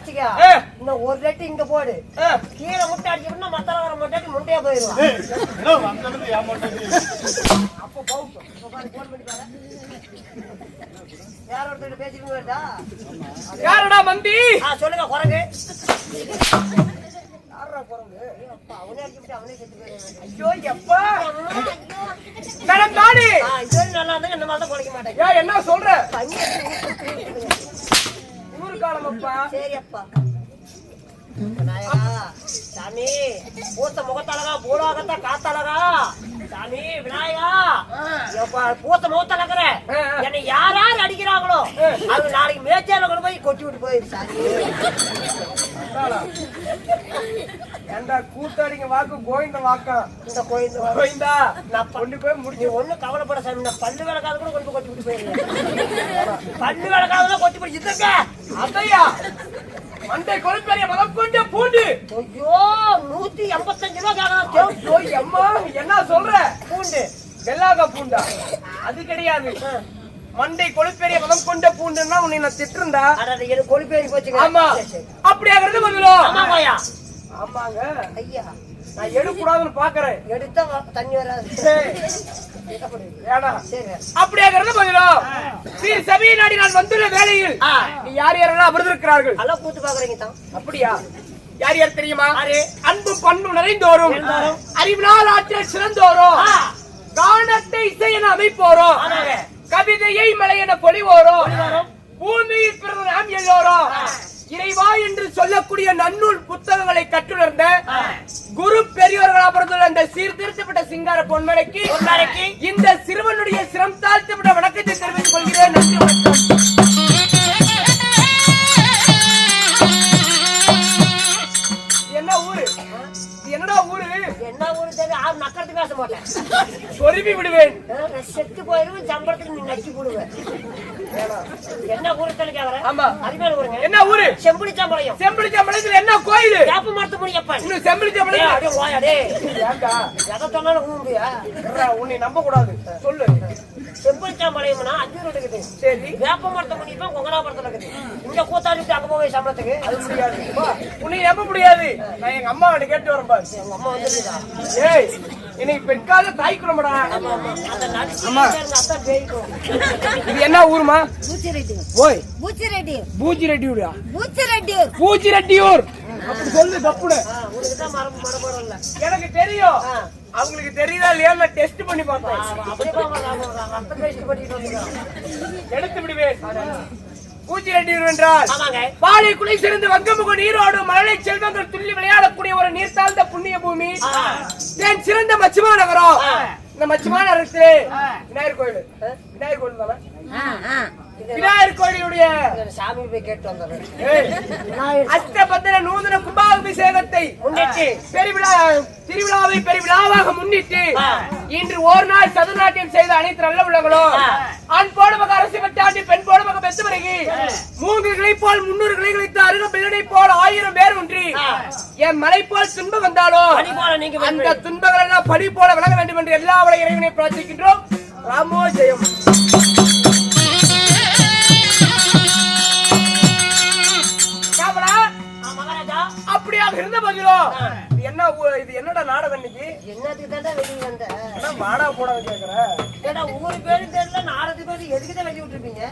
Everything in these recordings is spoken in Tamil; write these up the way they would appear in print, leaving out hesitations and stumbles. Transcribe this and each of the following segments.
வச்சுக்க. இந்த ஒரு லெட்டு இங்க போடு. கீழே முட்டை அடிச்சோம்னா மத்தல வர முட்டாடி முட்டையா போயிடுவான். அப்போ பவுட் போன் பண்ணி பாரு. யார் ஒருத்தர் பேசிட்டு வரடா? யாரடா மந்தி? சொல்லுங்க குரங்கு. யாரடா குரங்கு? அப்பா அவனே அடிச்சிட்டு அவனே செத்து போயிடுவான். ஐயோ எப்பா. மேடம் தாடி. இது நல்லா இருந்தா இந்த மாதிரி குறைக்க மாட்டேன். ஏய் என்ன சொல்ற? ஊரு காலம் அப்பா. சரி அப்பா. நாயகா சாமி பூத்த முகத்தழகா பூராகத்த காத்தழகா சாமி விநாயகா பூத்த முகத்தழகிற என்னை யார் யார் அடிக்கிறாங்களோ அது நாளைக்கு மேய்ச்சல கொண்டு போய் கொட்டி விட்டு போயிரு சாமி. ஏண்டா கூத்தாடிங்க வாக்கு கோவிந்த வாக்கா? இந்த கோவிந்தா நான் கொண்டு போய் முடிச்சு ஒன்னும் கவலைப்பட சாமி. நான் பல்லு விளக்காத கூட கொண்டு போய் கொட்டி விட்டு போயிருக்கேன். பல்லு விளக்காத கொட்டி போய் இதுங்க அதையா மண்டை கொழுப்பெரிய மதம் கொண்ட பூண்டு. ஐயோ 185 ரூபாய் அம்மா என்ன சொல்ற? பூண்டு வெள்ளாக பூண்டா? அது கிடையாது. மண்டை கொழுப்பெரிய மதம் கொண்ட பூண்டுன்னா உன்னை நான் திட்டுறா. எனக்கு கொழுப்பேறி போச்சுங்க. ஆமா அப்படியாகிறது பதிலோ? ஆமாங்கய்யா. ஆமாங்க ஐயா நான் எடுக்கூடாதுன்னு பாக்குறேன். எடுத்தா தண்ணி வராது. அப்படியாகிறது பதிலோ? ஸ்ரீ சபை நாடி நான் வந்துள்ள வேளையில் நீ யார் யாரெல்லாம் அமர்ந்திருக்கிறார்கள்? நல்லா கூத்து பாக்குறீங்க தான். அப்படியா? யார் யார் தெரியுமா? அன்பு பண்பு நிறைந்தோரும், அறிவினால் ஆற்றல் சிறந்தோரும், கானத்தை இசை என அமைப்போரும், கவிதையை மலை என பொழிவோரும், பூமியில் பிறந்த நாம் எல்லோரும் இறைவா என்று சொல்லக்கூடிய நன்னூல் புத்தகங்களை கற்றுணர்ந்த குரு பெரியோர்கள் அமர்ந்துள்ள இந்த சீர்திருத்தப்பட்ட சிங்கார பொன்மலைக்கு இந்த சிறுவனுடைய சிரம் தாழ்த்தப்பட்ட வணக்கத்தை தெரிவித்துக் கொள்கிறேன். நன்றி வணக்கம். என்ன ஊரு? என்னடா ஊரு? என்ன ஊரு தெரியும்? ஆறு நக்கறதுக்கு பேச மாட்டேன். சொருவி விடுவேன். செத்து போயிருவேன். சம்பளத்துக்கு நீ நக்கி போடுவேன். என்ன ஊரு கேக்குற? ஆமா அறிவியல் ஊருங்க. என்ன ஊரு? செம்பிலிச்சாம்பாளையம். செம்பிலிச்சாம்பாளையத்துல என்ன கோயில்? வேப்ப மரத்து முனியப்பன். இன்னும் செம்பிலிச்சாம்பாளையம் அப்படியே வாயாடே. ஏண்டா எதை சொன்னாலும் ஊம்பியா? உன்னை நம்ப கூடாது. சொல்லு. செம்பிலிச்சாம்பாளையம்னா 5 ரோடு இருக்குது. சரி. வேப்ப மரத்து முனியப்பன் கொங்கனாபுரத்துல இருக்குது. இங்க கூத்தாடிட்டு அங்க போய் சம்பளத்துக்கு அது முடியாது. உன்னை நம்ப முடியாது. நான் எங்க அம்மா கிட்ட கேட்டு வரேன் பாரு. எங்க அம்மா வந்துருக்கா? ஏய் இன்னைக்கு பெண்கால தாய் குளமடா. அந்த நடிச்சு அத்தா ஜெயிக்கும். இது என்ன ஊருமா? பூச்சிரெட்டி. ஓய் பூச்சிரெட்டி. பூச்சிரெட்டியூரா? பூச்சிரெட்டியூர். பூச்சிரெட்டியூர் அப்படி சொல்லு தப்புல. உங்களுக்கு தான் மரபுறம் இல்ல. எனக்கு தெரியும். அவங்களுக்கு தெரியுதா இல்லையா நான் டெஸ்ட் பண்ணி பார்த்தேன். அப்படியே ரத்த டெஸ்ட் பண்ணிட்டு வந்தோம். எடுத்து விடுவேன். பூச்சிரெட்டியூர் என்றால் பாலை குலை சிறந்து வங்கமுக நீரோடு மழலை செல்வங்கள் துள்ளி விளையாடக்கூடிய ஒரு நீர் தாழ்ந்த புண்ணிய பூமி. ஏன் சிறந்த மச்சிமா நகரம். இந்த மச்சிமா நகரத்து விநாயகர் கோயில். விநாயகர் கோயில் தானே? விநாயகர் கோயிலுடைய சாமி போய் கேட்டு வந்தாரு. அஷ்டபத்திர நூதன கும்பாபிஷேகத்தை முன்னிட்டு திருவிழாவை பெருவிழாவாக முன்னிட்டு இன்று ஒரு நாள் சதுநாட்டியம் செய்த அனைத்து நல்ல உள்ளங்களும் ஆண் போடுமக அரசு பெற்றாண்டி பெண் போடுமக பெற்று பிறகு 3 கிளை போல் 300 கிளை கிடைத்த அருக பிள்ளை போல் 1000 பேர் ஒன்றி என் மலை போல் துன்பம் வந்தாலும் அந்த துன்பங்கள் எல்லாம் படி போல விலக வேண்டும் என்று எல்லா வள இறைவனை பிரார்த்திக்கின்றோம். ராமோ ஜெயம். அப்படியாக இருந்த பதிலோ என்ன இது என்னடா நாடகம் இன்னைக்கு? என்னதுக்கு தான் வெளியே வந்த? மாடா போட கேக்குறேன். ஏடா ஊரு பேரு தெரியல நாடகத்துக்கு பேரு எதுக்கு தான் வெளிய விட்டுருப்பீங்க?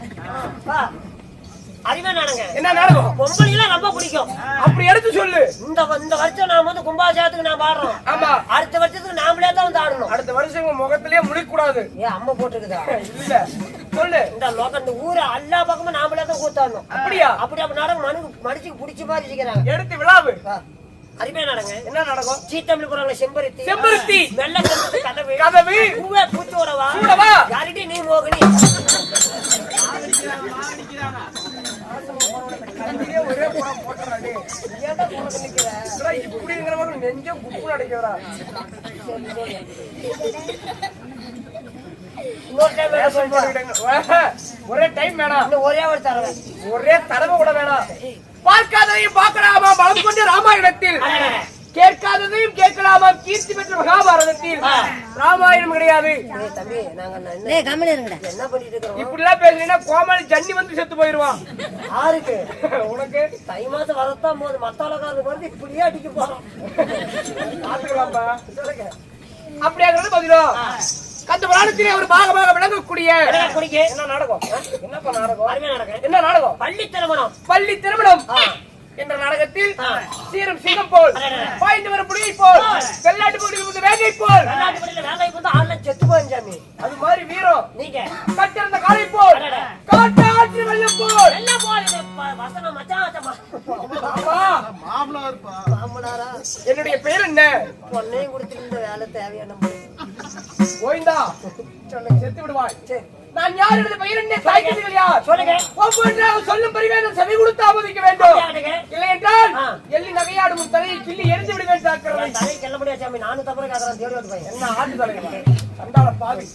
அறிவே நாடகம். என்ன நாடகம்? பொம்பளைலாம் ரொம்ப பிடிக்கும். அப்படி எடுத்து சொல்லு. இந்த வருஷம் நாம வந்து கும்பாபிஷேகத்துக்கு நான் பாடுறோம். ஆமா. அடுத்த வருஷத்துக்கு நாமளே தான் வந்து ஆடணும். அடுத்த வருஷம் உங்க முகத்திலேயே முழிக்க கூடாது. ஏன் அம்மா போட்டுக்குதா? இல்ல சொல்லு. இந்த லோகம் இந்த ஊரு எல்லா பக்கமும் நாமளே தான் கூத்தாடணும். அப்படியா? அப்படி அப்ப நாடகம் மனுஷுக்கு பிடிச்ச மாதிரி இருக்கிறாங்க. எடுத்து விழாவு. அறிவே நாடகம். என்ன நாடகம்? சீத்தமிழ் போறாங்க. செம்பருத்தி. செம்பருத்தி. வெள்ள கதவு. கதவு. பூவே பூச்சோடவா. சூடவா. யாரிட்டி நீ மோகினி. ஒரே போட்டுறாடி. ஏன்டா போட்டு நிக்கிற? இப்படிங்கிறவங்க நெஞ்சம் குப்பு அடைக்கிறா. ஒரே டைம் வேணாம். ஒரே தடவை கூட வேணாம். பார்க்காதையும் பார்க்கலாமா பலம் கொண்டு ராமாயணத்தில் கேட்காததையும் கேட்கலாமாம். கீர்த்தி பெற்ற மகாபாரதத்தில் ராமாயணம் கிடையாது. தம்பி நாங்க என்ன பண்ணிட்டு இருக்கோம்? இப்படி எல்லாம் பேசுறீங்கன்னா கோமாளி ஜன்னி வந்து செத்து போயிருவான். யாருக்கு? உனக்கு தை மாசம் வரத்தான் போது மத்தாலக்காரங்க வந்து இப்படியே அடிக்க போறோம். பாத்துக்கலாம்பா. அப்படியாங்கிறது பதிலும் கந்த புராணத்திலே ஒரு பாகமாக விளங்கக்கூடிய என்ன நாடகம்? என்னப்பா நாடகம்? என்ன நாடகம்? பள்ளி திருமணம். பள்ளி திருமணம் என்ற நாடகத்தில் சீரம் சிங்கம் போல் பாய்ந்து வரும் புலியை போல் வெள்ளாட்டு போட்டு வேங்கை போல் செத்து போயிருந்தாமி அது மாதிரி வீரம் நீங்க கட்டிருந்த காலை போல் காட்டு ஆட்சி வெள்ளம் போல் எல்லாம் போல் வசனம் மச்சான் மாமனாரா. என்னுடைய பெயர் என்ன? பொண்ணையும் கொடுத்துருந்த வேலை தேவையான கோவிந்தா செத்து விடுவாய். சரி, நான் யார் எனது பெயர் என்ன? தாய்க்குட்டிகள் யார்? சொல்லுங்க. ஒவ்வொன்றாக சொல்லும் பரிவேதம் செவி கொடுத்து ஆமோதிக்க வேண்டும். இல்லை என்றால் எள்ளி நகையாடும் உன் தலையை கிள்ளி எரிந்து விடுவேன். தலையை கிள்ள முடியாது சாமி. நானும் தப்புற காக்கிறேன். தேடி வந்து பையன் என்ன ஆட்டு தலைவர் சண்டால பாவி.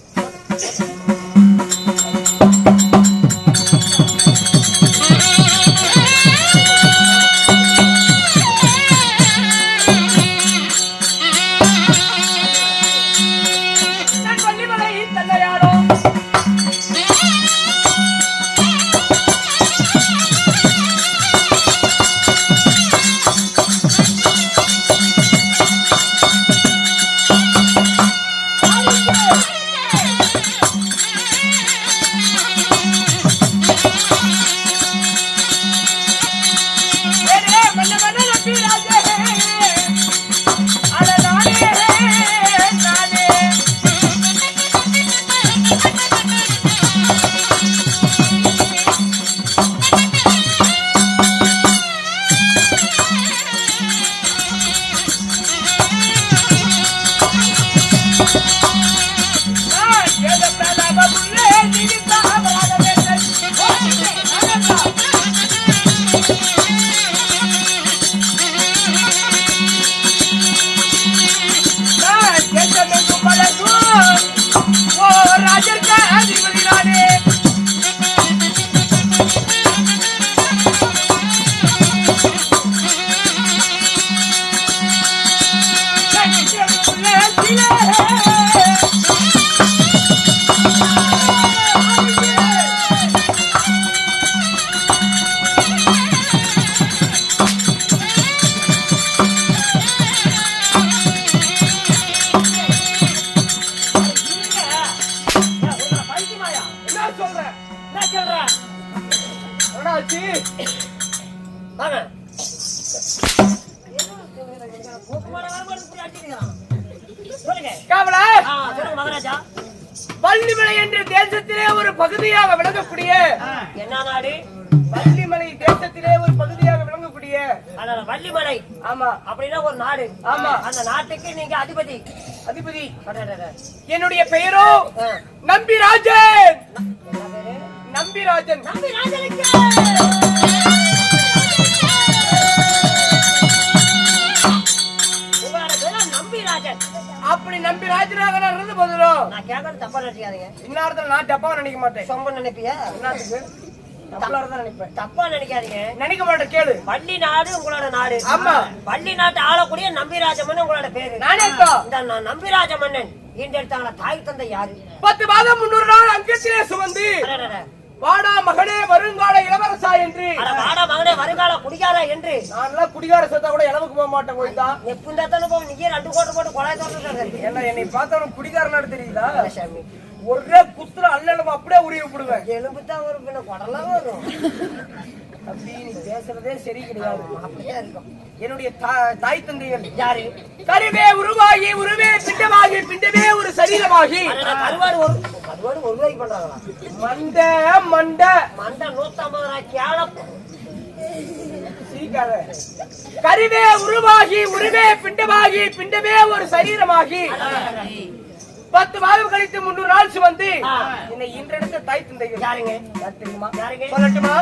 வள்ளிமலை என்ற தேசத்திலே ஒரு பகுதியாக விளங்கக்கூடிய என்ன நாடு? வள்ளிமலை தேசத்திலே ஒரு பகுதியாக விளங்கக்கூடிய வள்ளிமலை. ஆமா, அப்படின்னா ஒரு நாடு. ஆமா, அந்த நாட்டுக்கு நீங்க அதிபதி. அதிபதி என்னுடைய பெயரோ நம்பிராஜன். நம்பிராஜன். நம்பிராஜனுக்கு நம்பிராஜன். அப்படி நம்பிராஜனாக நான் இருந்து போதும். நான் கேட்கறது தப்பா நினைக்காதீங்க. இந்நேரத்துல நான் தப்பா நினைக்க மாட்டேன். சொம்ப நினைப்பியா? தப்பா நினைக்காதீங்க. நினைக்க மாட்டேன். கேளு. வள்ளி நாடு உங்களோட நாடு. ஆமா. வள்ளி நாட்டு ஆளக்கூடிய நம்பிராஜமன் உங்களோட பேரு. நானே இந்த நம்பிராஜ மன்னன் ஈண்டெடுத்தாங்கள தாய் தந்தை யாரு? 10 மாதம் 300 நாள் அங்கத்திலே சுமந்து வாடா மகனே வருங்கால இளவரசா என்று. வாடா மகனே வருங்கால குடிகாரா என்று. நான்லாம் குடிகார சேர்த்தா கூட இளவுக்கு போக மாட்டேன். கோயில்தா எப்ப தானே போக நீங்க 2 கோட்டை போட்டு கொலை தோட்டு என்ன என்னை பார்த்தவனுக்கு குடிகாரனாடு தெரியுதா? ஒரே குத்துல அல்ல அப்படியே உரிய விடுவேன். எலும்பு தான் ஒரு பின்ன குடலாம் வரும். அப்படி நீ பேசுறதே சரி கிடையாது. அப்படிதான் இருக்கும். என்னுடைய தாய் தந்தைகள் யாரு? கருவே உருவாகி உருவே பிண்டமாகி பிண்டமே ஒரு சரீரமாகி கருவாடு ஒரு ரூபாய்க்கு பண்றாங்களா? மண்ட மண்ட மண்ட 150 ரூபாய் கேளப் சீக்காத. கருவே உருவாகி உருவே பிண்டமாகி பிண்டமே ஒரு சரீரமாகி 10 மாதம் கழித்து 300 நாள் சுமந்து என்னை இன்றெடுத்த தாய் தந்தைகள் யாருங்க? தெரியுமா? யாருங்க? சொல்லட்டுமா?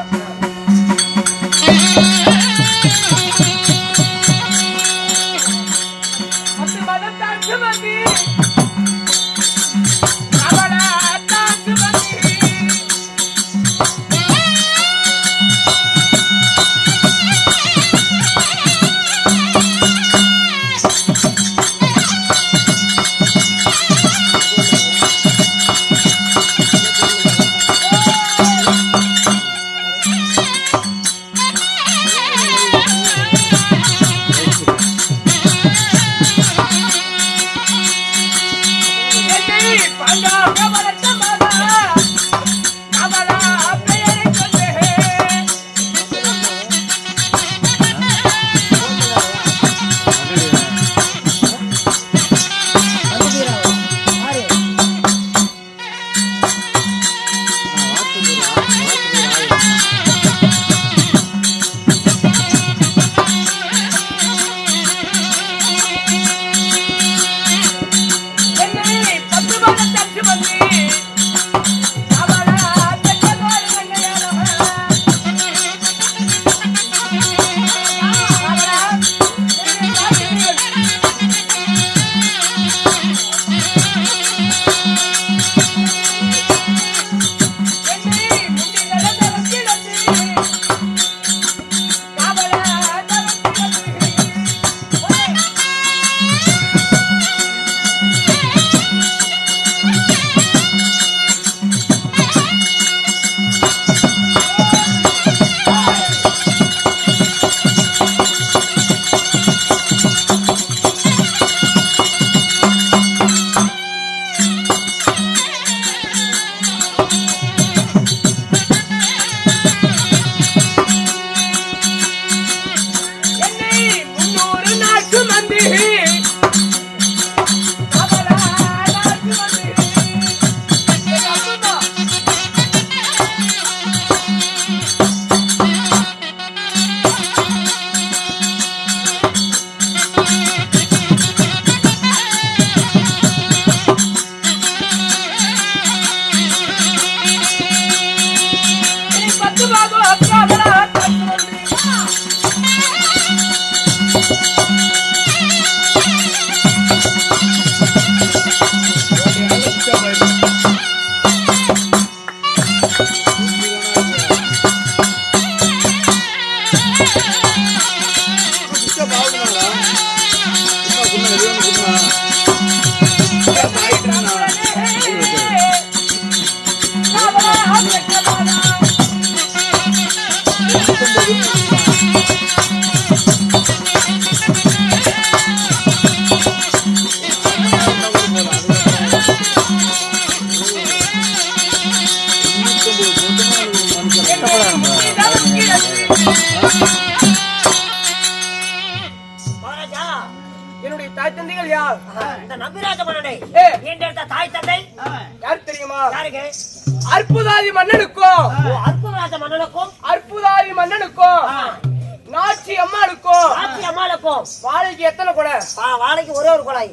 என்னுடைய தாய் தந்தைகள் யார்? இந்த நம்பிராஜ மன்னனை ஈண்டெடுத்த தாய் தந்தை யார் தெரியுமா? யாருக்கு? அற்புதாதி மன்னனுக்கும் அற்புதராஜ மன்னனுக்கும் அற்புதாதி மன்னனுக்கும் நாச்சி அம்மாளுக்கும் ஆட்சி அம்மாளுக்கும் வாழைக்கு எத்தனை கொடை? வாழைக்கு ஒரே ஒரு குழாய்,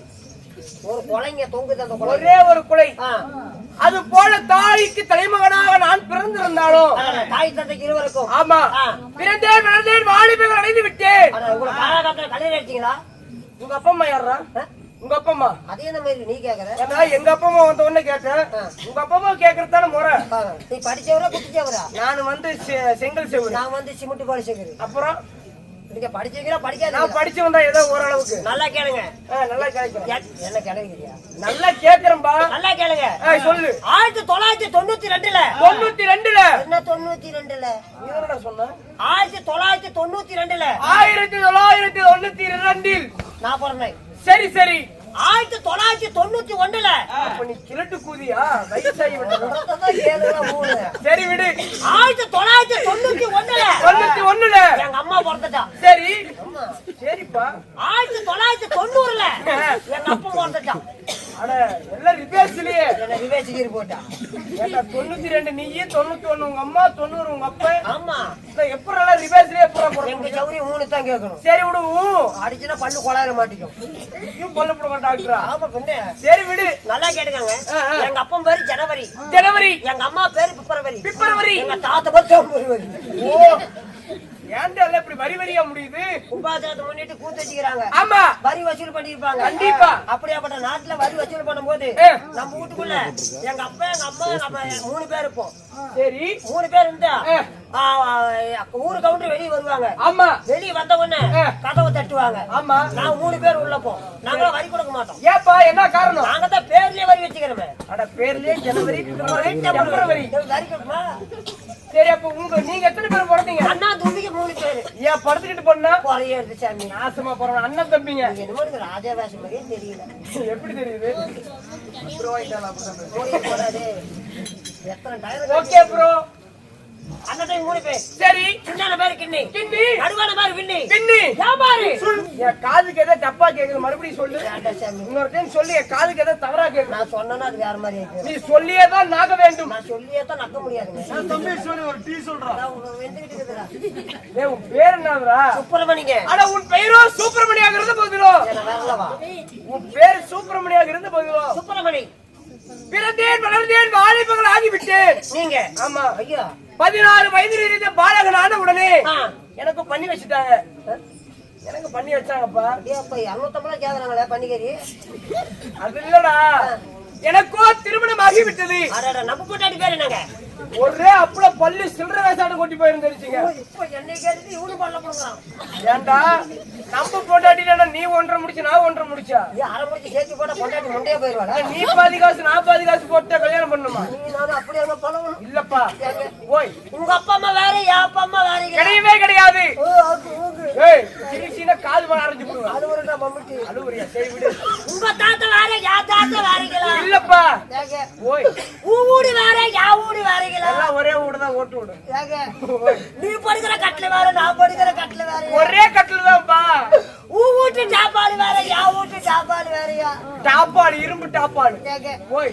ஒரு குழைங்க தொங்குது அந்த குழாய், ஒரே ஒரு குலை. அது போல தாய்க்கு தலைமகனாக நான் பிறந்திருந்தாலும் தாய் தந்தைக்கு இருவருக்கும். ஆமா பிறந்தேன் வளர்ந்தேன் வாலிபர்கள் அடைந்து விட்டேன். உங்களை காலகட்டத்தில் கல்யாணம் எடுத்தீங்களா? உங்க அப்பா அம்மா யாரா? உங்க அப்பா அம்மா அதே இந்த மாதிரி நீ கேக்குற? ஏன்னா எங்க அப்பா அம்மா வந்த உடனே கேட்டேன். உங்க அப்பா அம்மா கேக்குறதான முறை. நீ படிச்சவரா குட்டிச்சவரா? நான் வந்து செங்கல் செவ்வறு. நான் வந்து சிமெண்ட் பாலி செங்கல். அப்புறம் நீங்க படிச்சீங்களா படிக்காத? நான் படிச்சு வந்தா ஏதோ ஓரளவுக்கு. நல்லா கேளுங்க. நல்லா கேட்கிறேன். என்ன கேளுங்கறியா? நல்லா கேக்குறேன்பா. நல்லா கேளுங்க. சொல்லு. 1992ல 92ல என்ன 92ல நீ என்னடா சொன்ன? 1992ல 1992ல் நான் பிறந்தேன். சரி சரி. 1991ல அப்ப நீ கிழட்டு கூதியா? வயசாகி விட்டது. மூணு. சரி விடு. 1991ல 91ல எங்க அம்மா பிறந்துட்டா. சரி சரிப்பா. 1990ல எங்க அப்பா பிறந்துட்டான். அட எல்லாம் ரிவேஸ்லயே என்ன ரிவேஸ்க்கு போட்டா. ஏண்டா 92 நீ 91 உங்க அம்மா 90 உங்க அப்பா. ஆமா எப்பறல ரிவேஸ்லயே எப்பற போறீங்க? எங்க சௌரி மூணு தான் கேட்கணும். சரி விடு. அடிச்சுனா பல்லு கொளாயிர மாட்டிக்கும். நீ பல்லு போட டாக்டரா? ஆமா பொண்ணே. சரி விடு. நல்லா கேட்டுக்கங்க. எங்க அப்பா பேரு ஜனவரி. ஜனவரி. எங்க அம்மா பேரு பிப்ரவரி. பிப்ரவரி. எங்க தாத்தா பேரு பிப்ரவரி. ஓ ஏன்டா இப்படி வரி வரியா முடியுது? கும்பாபிஷேகத்தை முன்னிட்டு கூத்து வச்சுக்கிறாங்க. ஆமா வரி வசூல் பண்ணிருப்பாங்க. கண்டிப்பா. அப்படியாப்பட்ட நாட்டுல வரி வசூல் பண்ணும்போது நம்ம வீட்டுக்குள்ள எங்க அப்பா எங்க அம்மா நம்ம 3 பேர் இருப்போம். சரி 3 பேர் இருந்தா ஊரு கவுண்டர் வெளியே வருவாங்க. ஆமா வெளியே வந்த உடனே கதவை தட்டுவாங்க. ஆமா நாங்க 3 பேர் உள்ள போம். நாங்களும் வரி கொடுக்க மாட்டோம். ஏப்பா என்ன காரணம்? நாங்க தான் பேர்லயே வரி வச்சுக்கிறோமே. அட பேர்லயே ஜனவரி பிப்ரவரி வரி கொடுக்குமா? சரி அப்ப நீங்க எத்தனை பேர் பிறந்தீங்க? அண்ணா தம்பிக்கு 3 பேரு. ஏன் படுத்துக்கிட்டு போனா குறைய எடுத்து சாமி நாசமா போறோம். அண்ணன் தம்பிங்க என்னமோ ராஜாவாசி மாதிரியே தெரியல. எப்படி தெரியுது? எத்தனை டயர்? Okay bro. அண்ணன் 3 பேர். சரி சின்ன பேரு கிண்ணி கிண்ணி நடுவான பேரு விண்ணி கிண்ணி வியாபாரி. என் காதுக்கு ஏதோ தப்பா கேக்குது. மறுபடியும் சொல்லு. இன்னொரு டைம் சொல்லி என் காதுக்கு ஏதோ தவறா கேக்குது. நான் சொன்னா அது வேற மாதிரி இருக்கு. நீ சொல்லியே தான் நாக வேண்டும். நான் சொல்லியே தான் நக்க முடியாதுங்க. தம்பி சொல்லி ஒரு டீ சொல்றா. வெந்துகிட்டு இருக்குதுடா. டேய் உன் பேர் என்னடா? சுப்பிரமணியங்க. அட உன் பெயரோ சுப்பிரமணியாக இருந்த போதிலோ? என்ன வரலவா? உன் பேர் சுப்பிரமணியாக இருந்த போதிலோ? சுப்பிரமணி. பிறந்தேன் வளர்ந்தேன் வாலிபங்கள் ஆகிவிட்டேன். நீங்க ஆமா ஐயா 16 வயதில் இருந்த பாலகனான உடனே எனக்கு பண்ணி வச்சுட்டாங்க. எனக்கு பண்ணி வச்சாங்கப்பா. அப்ப 250 கேக்குறாங்களே பண்ணிக்கறி. அது இல்லடா எனக்கோ திருமணம் ஆகிவிட்டது. நம்ம கூட்டாடி பேர் என்னங்க? ஒரே அப்பள பல்லு சில்லற வேசாடு கொட்டி போயிருந்துச்சுங்க. இப்போ என்னை கேட்டு இவனு பண்ணல போறான். ஏண்டா நம்ம பொண்டாட்டினா நீ ஒன்றரை முடிச்சு நான் ஒன்றரை முடிச்சா? நீ அரை முடிச்சு சேர்த்து போட பொண்டாட்டி முண்டையா போயிருவாடா? நீ பாதி காசு நான் பாதி காசு போட்டு கல்யாணம் பண்ணுமா? நீ நானும் அப்படியே பண்ணணும். இல்லப்பா. ஓய் உங்க அப்பா அம்மா வேற என் அப்பா அம்மா வேற கிடையவே கிடையாது. ஓ ஓகே. ஏய் சிரிச்சினா காது வர அரைஞ்சு போடுவா. அழுவுறடா மம்மிட்டி. அழுவுறியா? சரி விடு. உங்க தாத்தா வேற யா தாத்தா வேறங்களா? இல்லப்பா. ஏங்க ஓய் ஊடி வேற யா ஊடி வேறங்களா? எல்லாம் ஒரே ஊடு தான் ஓட்டு ஊடு. ஏங்க நீ படுக்கிற கட்டல வேற நான் படுக்கிற கட்டல வேற. ஒரே கட்டல தான்ப்பா. ஊட்டி டாப்பாடு வேற யா ஊட்டி டாப்பாடு வேறயா? டாப்பாடு இரும்பு டாப்பாடு. ஏங்க ஓய்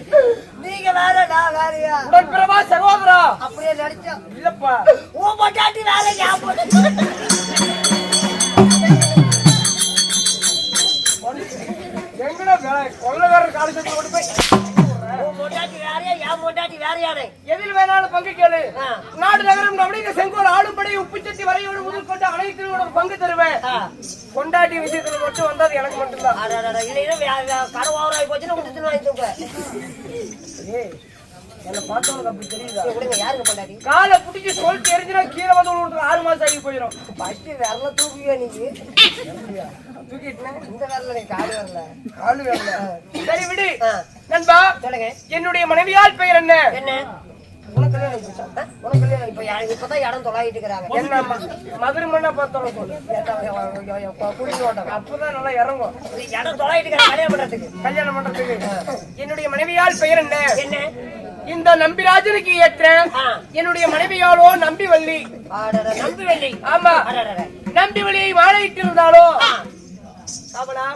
நீங்க வேற நான் வேறயா? உடன் பிரபா சகோதரா. அப்படியே நடிச்சா. இல்லப்பா. ஓ பொண்டாட்டி வேற யா போடு. எங்கடா கொள்ளக்காரர் காலேஜ் கொண்டு போய் பொண்டாட்டி வேறையா யா பொண்டாட்டி வேறையானே? எதில் வேணாலும் பங்கு கேளு. நாடு நகரம் அப்படிங்கிற செங்கோல் ஆளும்படி உப்புச்சட்டி வரையோடு முதல் கொண்டு அனைத்து பங்கு தருவேன். கொண்டாட்டி விஷயத்துல மட்டும் வந்தது எனக்கு மட்டும்தான். இல்லைன்னா கடை ஓவராகி போச்சுன்னா உங்களுக்கு வாங்கி தூக்க. என்ன பார்த்தவனுக்கு அப்படி தெரியுதா? விடுங்க, யாருங்க பொண்டாட்டி? காலை பிடிச்சி சொல் தெரிஞ்சுனா கீழே வந்து விழுந்து 6 மாசம் ஆகி போயிடும். ஃபர்ஸ்ட் விரல தூக்குவியா நீங்க? தூக்கிட்டுனா இந்த விரல நீ காலு வரல. காலு வரல. சரி விடு. ஆ. நண்பா சொல்லுங்க. என்னுடைய மனைவியால் பெயர் என்ன? என்ன? உனக்கு கல்யாணம் ஆயிடுச்சா? உனக்கு கல்யாணம் இப்ப இப்பதான் இடம் தொலைகிட்டு இருக்கிறாங்க. என்ன மதுரை மண்ணா பார்த்தாலும் சொல்லு. அப்பதான் நல்லா இறங்கும் இடம் தொலைகிட்டு இருக்கிறாங்க கல்யாணம் பண்றதுக்கு. கல்யாணம் பண்றதுக்கு. என்னுடைய மனைவியால் பெயர் என்ன? என்ன? இந்த நம்பிராஜனுக்கு ஏற்ற என்னுடைய மனைவியாலோ நம்பிவள்ளி. நம்பிவள்ளி. ஆமா, நம்பிவள்ளியை வாழையிட்டு இருந்தாலோ அவளா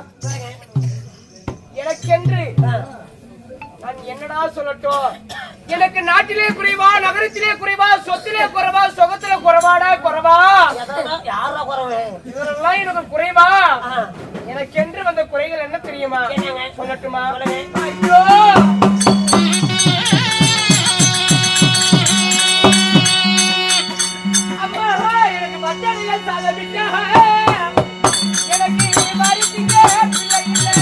எனக்கென்று நான் என்னடா சொல்லட்டும்? எனக்கு நாட்டிலே குறைவா, நகரத்திலே குறைவா, சொத்திலே குறைவா, சொகத்திலே குறைவாடா குறைவா? யாரா குறைவு? இதெல்லாம் எனக்கு குறைவா? எனக்கென்று வந்த குறைகள் என்ன தெரியுமா? சொல்லட்டுமா? ஐயோ, அம்மா எனக்கு மச்சானில சாதமிட்டா, எனக்கு மரிசிங்க பிள்ளை இல்லை.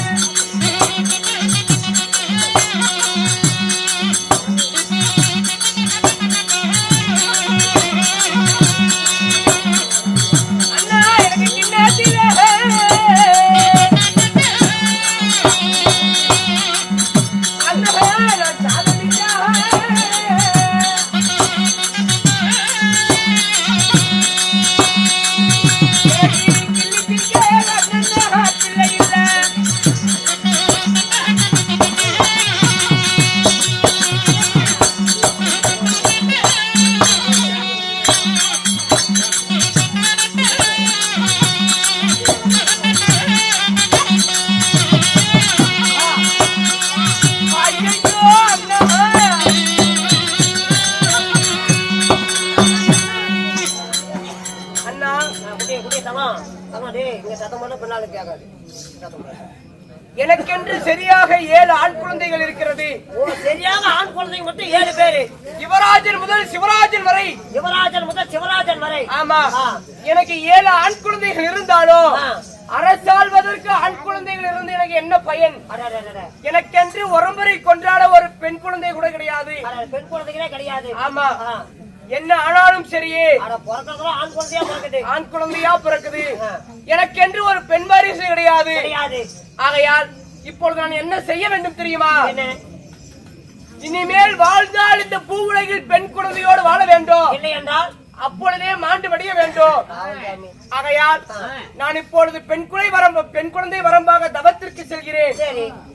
எனக்கென்று சரியாக 7 ஆண் குழந்தைகள் இருக்கிறது. சரியாக ஆண் குழந்தைங்க மட்டும் 7 பேரு. யுவராஜன் முதல் சிவராஜன் வரை. யுவராஜன் முதல் சிவராஜன் வரை. ஆமா, எனக்கு 7 ஆண் குழந்தைகள் இருந்தாலும் அரசாள்வதற்கு ஆண் குழந்தைகள் இருந்து எனக்கு என்ன பயன்? எனக்கென்று ஒருமுறை கொண்டாட ஒரு பெண் குழந்தை கூட கிடையாது. பெண் குழந்தைகளே கிடையாது. ஆமா, என்ன ஆனாலும் சரியே ஆண் குழந்தையா பிறக்குது. ஆண் குழந்தையா பிறக்குது. எனக்கென்று ஒரு பெண் வாரிசு கிடையாது. ஆகையால் இப்பொழுது நான் என்ன செய்ய வேண்டும் தெரியுமா? இனிமேல் வாழ்ந்தால் இந்த பூ உலகில் பெண் குழந்தையோடு வாழ வேண்டும். இல்லை என்றால் அப்பொழுதே மாண்டு வடிய வேண்டும். ஆகையால் நான் இப்பொழுது பெண் குழந்தை வரம்பாக தவத்திற்கு செல்கிறேன்.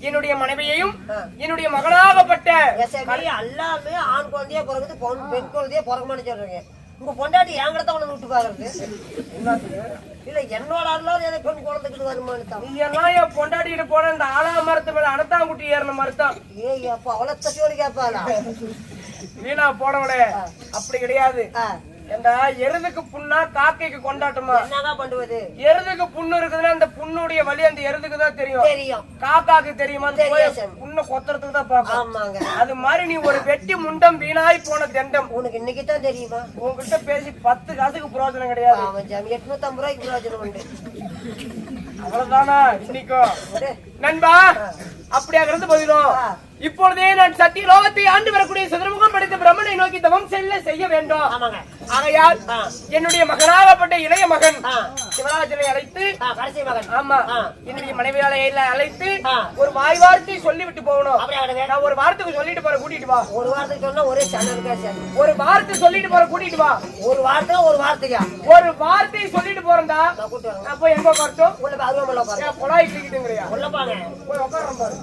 என்னுடைய மனைவியையும் என்னுடைய மகனாகப்பட்ட எல்லாமே ஆண் குழந்தையா பிறகுது, பெண் குழந்தையா பிறகுமான்னு சொல்றீங்க. உங்க பொண்டாட்டி என்கிட்ட உனக்கு விட்டு பாக்குறது இல்ல, என்னோட அல்லாத பெண் குழந்தைக்கு வருமானு. நீ எல்லாம் என் பொண்டாட்டிட்டு போன இந்த ஆலா மரத்து மேல அனத்தாங்குட்டி ஏறின மரத்தான். ஏய் அப்ப அவ்வளவு தட்டியோடு கேட்பாளா? வீணா போனவளே, அப்படி கிடையாது. ஏண்டா எருதுக்கு புண்ணா காக்கைக்கு கொண்டாட்டமா? என்னங்க பண்ணுவது? எருதுக்கு புண்ணு இருக்குதுன்னா அந்த புண்ணுடைய வலி அந்த எருதுக்கு தான் தெரியும். காக்காக்கு தெரியுமா? புண்ணு கொத்துறதுக்கு தான் பாக்கும். அது மாதிரி நீ ஒரு வெட்டி முண்டம் வீணாய் போன தண்டம் உனக்கு இன்னைக்கு தான் தெரியுமா? உங்ககிட்ட பேசி 10 காசுக்கு பிரயோஜனம் கிடையாது. 850 ரூபாய்க்கு பிரயோஜனம் உண்டு. அவ்வளவுதானா இன்னைக்கும் நண்பா? அப்படியாக இருந்து போயிடும். இப்பொழுதே நான் சத்திய லோகத்தை ஆண்டு வரக்கூடிய சதுரமுகம் படைத்த பிரம்மனை நோக்கி தவம் செய்ய வேண்டும். ஆகையால் என்னுடைய மகனாகப்பட்ட இளைய மகன் சிவராஜனை அழைத்து, ஆமா என்னுடைய மனைவியாளை அழைத்து ஒரு வாய் வார்த்தை சொல்லிவிட்டு போகணும். நான் ஒரு வாரத்துக்கு சொல்லிட்டு போற கூட்டிட்டு வா. ஒரு வாரத்துக்கு சொன்னா ஒரே ஒரு வார்த்தை சொல்லிட்டு போற கூட்டிட்டு வா. ஒரு வார்த்தை ஒரு வார்த்தையா? ஒரு வார்த்தை சொல்லிட்டு போறேன்டா. அப்போ எங்க உட்காரட்டும்? உள்ள அருவமல்ல குழாய் தூக்கிட்டுங்கிறியா? உள்ள பாங்க போய் உட்கார பாரு.